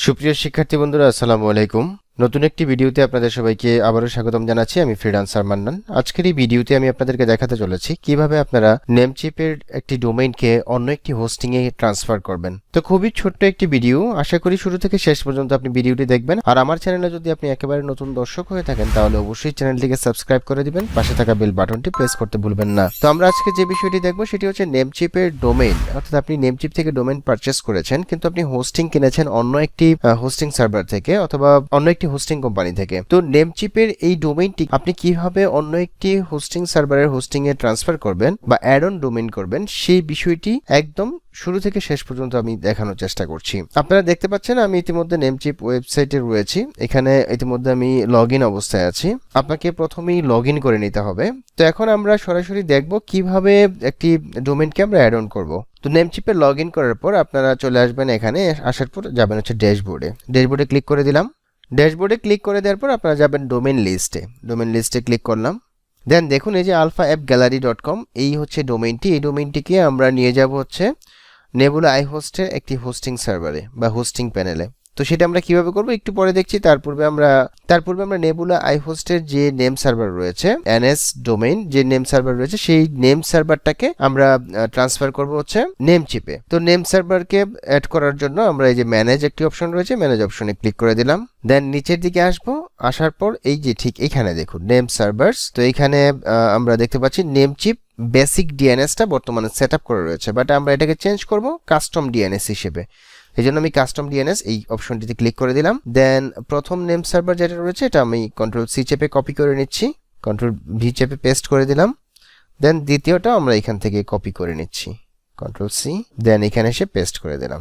সুপ্রিয় শিক্ষার্থী বন্ধুরা, আসসালামু আলাইকুম। নতুন একটি ভিডিওতে আপনাদের সবাইকে আবারও স্বাগতম জানাচ্ছি। আমি ফ্রিল্যান্সার মান্নান। আজকের এই ভিডিওতে আমি আপনাদেরকে দেখাতে চলেছি কিভাবে আপনারা নেমচিপের একটি ডোমেইনকে অন্য একটি হোস্টিংয়ে ট্রান্সফার করবেন। তো খুবই ছোট্ট একটি ভিডিও, আশা করি শুরু থেকে শেষ পর্যন্ত আপনি ভিডিওটি দেখবেন। আর আমার চ্যানেলে যদি আপনি একেবারে নতুন দর্শক হয়ে থাকেন তাহলে অবশ্যই চ্যানেলটিকে সাবস্ক্রাইব করে দিবেন, পাশে থাকা বেল বাটনটি প্রেস করতে ভুলবেন না। তো আমরা আজকে যে বিষয়টি দেখব সেটি হচ্ছে নেমচিপের ডোমেইন, অর্থাৎ আপনি নেমচিপ থেকে ডোমেইন পারচেস করেছেন কিন্তু আপনি হোস্টিং কিনেছেন অন্য একটি হোস্টিং সার্ভার থেকে অথবা অন্য একটি হোস্টিং কোম্পানি থেকে। তো নেমচিপের এই ডোমেইনটি আপনি কিভাবে অন্য একটি হোস্টিং সার্ভারের হোস্টিং এ ট্রান্সফার করবেন বা অ্যাড অন ডোমেইন করবেন, সেই বিষয়টি একদম শুরু থেকে শেষ পর্যন্ত আমি দেখানোর চেষ্টা করছি। আপনারা দেখতে পাচ্ছেন আমি ইতিমধ্যে নেমচিপ ওয়েবসাইটে রয়েছি। এখানে ইতিমধ্যে আমি লগ ইন অবস্থায় আছি। আপনাকে প্রথমেই লগ ইন করে নিতে হবে। তো এখন আমরা সরাসরি দেখব কিভাবে একটি ডোমেইনকে আমরা অ্যাড অন করব। তো নেমচিপে লগ ইন করার পর আপনারা চলে আসবেন, এখানে আসার পর যাবেন হচ্ছে ড্যাশবোর্ডে ক্লিক করে দিলাম। ড্যাশবোর্ডে ক্লিক করে দেওয়ার পর আপনারা যাবেন ডোমেইন লিস্টে ক্লিক করলাম। দেন দেখুন এই যে alphaAppGallery.com এই হচ্ছে ডোমেইনটি। এই ডোমেইনটিকে আমরা নিয়ে যাব হচ্ছে নেবুলা আইহোস্টের একটি হোস্টিং সার্ভারে বা হোস্টিং প্যানেলে। তো সেটা আমরা কিভাবে করব একটু পরে দেখছি। তার পূর্বে আমরা নেবুলা আইহোস্টের যে নেম সার্ভার রয়েছে, এনএস ডোমেইন যে নেম সার্ভার রয়েছে, সেই নেম সার্ভারটাকে আমরা ট্রান্সফার করব হচ্ছে নেমচিপে। তো নেম সার্ভারকে অ্যাড করার জন্য আমরা এই যে ম্যানেজ একটি অপশন রয়েছে, ম্যানেজ অপশনে ক্লিক করে দিলাম। দেন নিচের দিকে আসার পর এই যে ঠিক এখানে দেখুন নেম সার্ভারস। তো এখানে আমরা দেখতে পাচ্ছি নেমচিপ বেসিক ডিএনএসটা বর্তমানে সেট আপ করে রয়েছে, বাট আমরা এটাকে চেঞ্জ করব কাস্টম ডিএনএস হিসেবে। এই জন্য আমি কাস্টম ডিএনএস এই অপশনটিতে ক্লিক করে দিলাম। দেন প্রথম নেম সার্ভার যেটা রয়েছে এটা আমি কন্ট্রোল সি চেপে কপি করে নিচ্ছি, কন্ট্রোল ভি চেপে পেস্ট করে দিলাম। দেন দ্বিতীয়টা আমরা এখান থেকে কপি করে নিচ্ছি, কন্ট্রোল সি, দেন এখানে এসে পেস্ট করে দিলাম।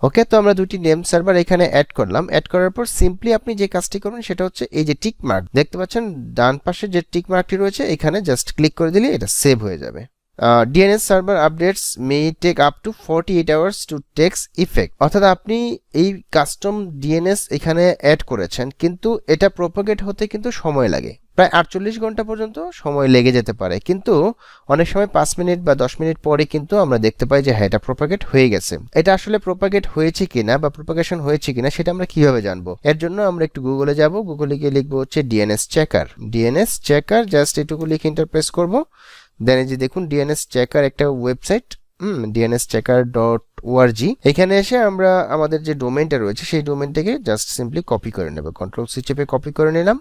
ওকে, তো আমরা দুটি নেম সার্ভার এখানে অ্যাড করলাম। অ্যাড করার পর সিম্পলি আপনি যে কাজটি করবেন সেটা হচ্ছে এই যে টিক মার্ক দেখতে পাচ্ছেন ডান পাশে যে টিক মার্কটি রয়েছে, এখানে জাস্ট ক্লিক করে দিলে এটা সেভ হয়ে যাবে। DNS server updates may take up to 48 hours to takes effect, অর্থাৎ আপনি এই কাস্টম DNS এখানে অ্যাড করেছেন কিন্তু এটা প্রোপাগেট হতে কিন্তু সময় লাগে, প্রায় 48 ঘন্টা পর্যন্ত সময় লেগে যেতে পারে। কিন্তু অনেক সময় 5 মিনিট বা 10 মিনিট পরে কিন্তু আমরা দেখতে পাই যে হ্যাঁ এটা প্রোপাগেট হয়ে গেছে। এটা আসলে প্রোপাগেট হয়েছে কিনা বা প্রোপাগেশন হয়েছে কিনা সেটা আমরা কিভাবে জানবো? এর জন্য আমরা একটু গুগলে যাব, গুগলে গিয়ে লিখবো হচ্ছে DNS চেকার, জাস্ট এটুকু লিখে এন্টার প্রেস করব। দেন এই যে দেখুন DNS চেকার একটা ওয়েবসাইট, dnschecker.org। এখানে এসে আমরা আমাদের যে ডোমেইনটা রয়েছে সেই ডোমেইনটাকে জাস্ট সিম্পলি কপি করে নেব, কন্ট্রোল সি চেপে কপি করে নিলাম।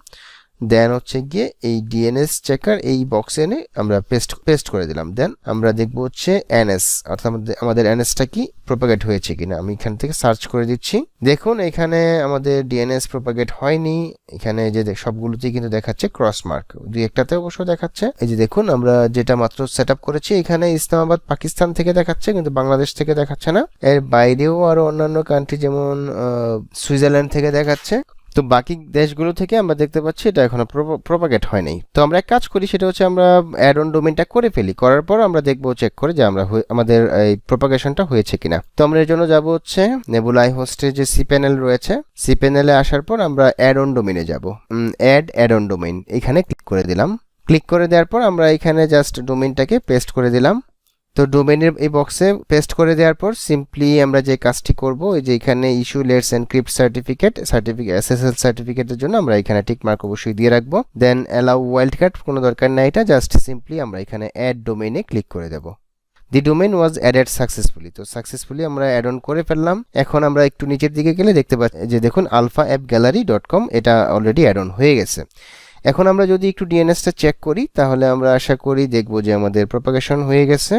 দেন হচ্ছে গিয়ে এই DNS চেকার এই বক্সে এনে আমরা পেস্ট করে দিলাম। দেন আমরা দেখবো হচ্ছে এনএস, অর্থাৎ আমাদের এনএসটা কি প্রোপাগেট হয়েছে কিনা। আমি এখান থেকে সার্চ করে দিচ্ছি। দেখুন এখানে আমাদের DNS প্রোপাগেট হয়নি। এখানে যে সবগুলোতেই কিন্তু দেখাচ্ছে ক্রস মার্ক, দুই একটাতে অবশ্য দেখাচ্ছে। এই যে দেখুন আমরা যেটা মাত্র সেট আপ করেছি এখানে ইসলামাবাদ পাকিস্তান থেকে দেখাচ্ছে কিন্তু বাংলাদেশ থেকে দেখাচ্ছে না। এর বাইরেও আরো অন্যান্য কান্ট্রি যেমন সুইজারল্যান্ড থেকে দেখাচ্ছে। তো বাকি দেশগুলো থেকে আমরা দেখতে পাচ্ছি এটা এখনো প্রোপাগেট হয় নাই। তো আমরা এক কাজ করি, সেটা হচ্ছে আমরা অ্যাড অন ডোমেইনটা করে ফেলি, করার পর আমরা দেখবো চেক করে যে আমাদের এই প্রোপাগেশনটা হয়েছে কিনা। তো আমরা এর জন্য যাব হচ্ছে নেবুলা আইহোস্টের যে সি প্যানেল রয়েছে, সি প্যানেলে আসার পর আমরা অ্যাড অন ডোমেইনে যাব। অ্যাড অন ডোমেইন এখানে ক্লিক করে দিলাম। ক্লিক করে দেওয়ার পর আমরা এখানে জাস্ট ডোমেইনটাকে পেস্ট করে দিলাম। তো ডোমেইনের এই বক্সে পেস্ট করে দেওয়ার পর সিম্পলি আমরা যে কাজটি করব, এই যে এখানে issue let's encrypt certificate SSL সার্টিফিকেটের জন্য আমরা এখানে টিক মার্ক অবশ্যই দিয়ে রাখবো। দেন অ্যালাউ ওয়াইল্ড কার্ড কোনো দরকার নাই, এটা জাস্ট সিম্পলি আমরা এখানে অ্যাড ডোমেইনে ক্লিক করে দেব। দি ডোমেইন ওয়াজ অ্যাডেড সাকসেসফুলি। তো সাকসেসফুলি আমরা অ্যাড অন করে ফেললাম। এখন আমরা একটু নিচের দিকে গেলে দেখতে পাচ্ছি যে দেখুন alphaAppGallery.com এটা অলরেডি অ্যাড অন হয়ে গেছে। এখন আমরা যদি একটু DNSটা চেক করি তাহলে আমরা আশা করি দেখব যে আমাদের প্রোপাগেশন হয়ে গেছে।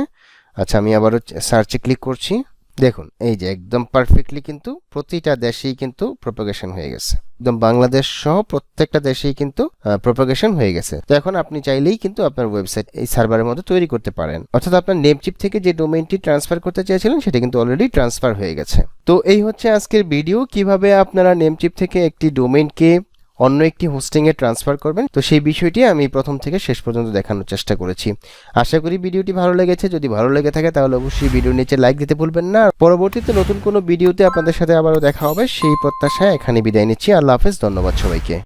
আচ্ছা, আমি আবারও সার্চে ক্লিক করছি। দেখুন এই যে একদম পারফেক্টলি কিন্তু প্রতিটা দেশেই কিন্তু প্রোপাগেশন হয়ে গেছে, একদম বাংলাদেশ সহ প্রত্যেকটা দেশেই কিন্তু প্রোপাগেশন হয়ে গেছে। তো এখন আপনি চাইলেই কিন্তু আপনার ওয়েবসাইট এই সার্ভারের মধ্যে তৈরি করতে পারেন, অর্থাৎ আপনার নেমচিপ থেকে যে ডোমেইনটি ট্রান্সফার করতে চেয়েছিলেন সেটা কিন্তু অলরেডি ট্রান্সফার হয়ে গেছে। তো এই হচ্ছে আজকের ভিডিও, কিভাবে আপনারা নেমচিপ থেকে একটি ডোমেইনকে অন্য একটি হোস্টিংয়ে ট্রান্সফার করবেন। তো সেই বিষয়টি আমি প্রথম থেকে শেষ পর্যন্ত দেখানোর চেষ্টা করেছি। আশা করি ভিডিওটি ভালো লেগেছে। যদি ভালো লেগে থাকে তাহলে অবশ্যই ভিডিওর নিচে লাইক দিতে ভুলবেন না। পরবর্তীতে নতুন কোনো ভিডিওতে আপনাদের সাথে আবারও দেখা হবে সেই প্রত্যাশায় এখানে বিদায় নিচ্ছি। আল্লাহ হাফেজ, ধন্যবাদ সবাইকে।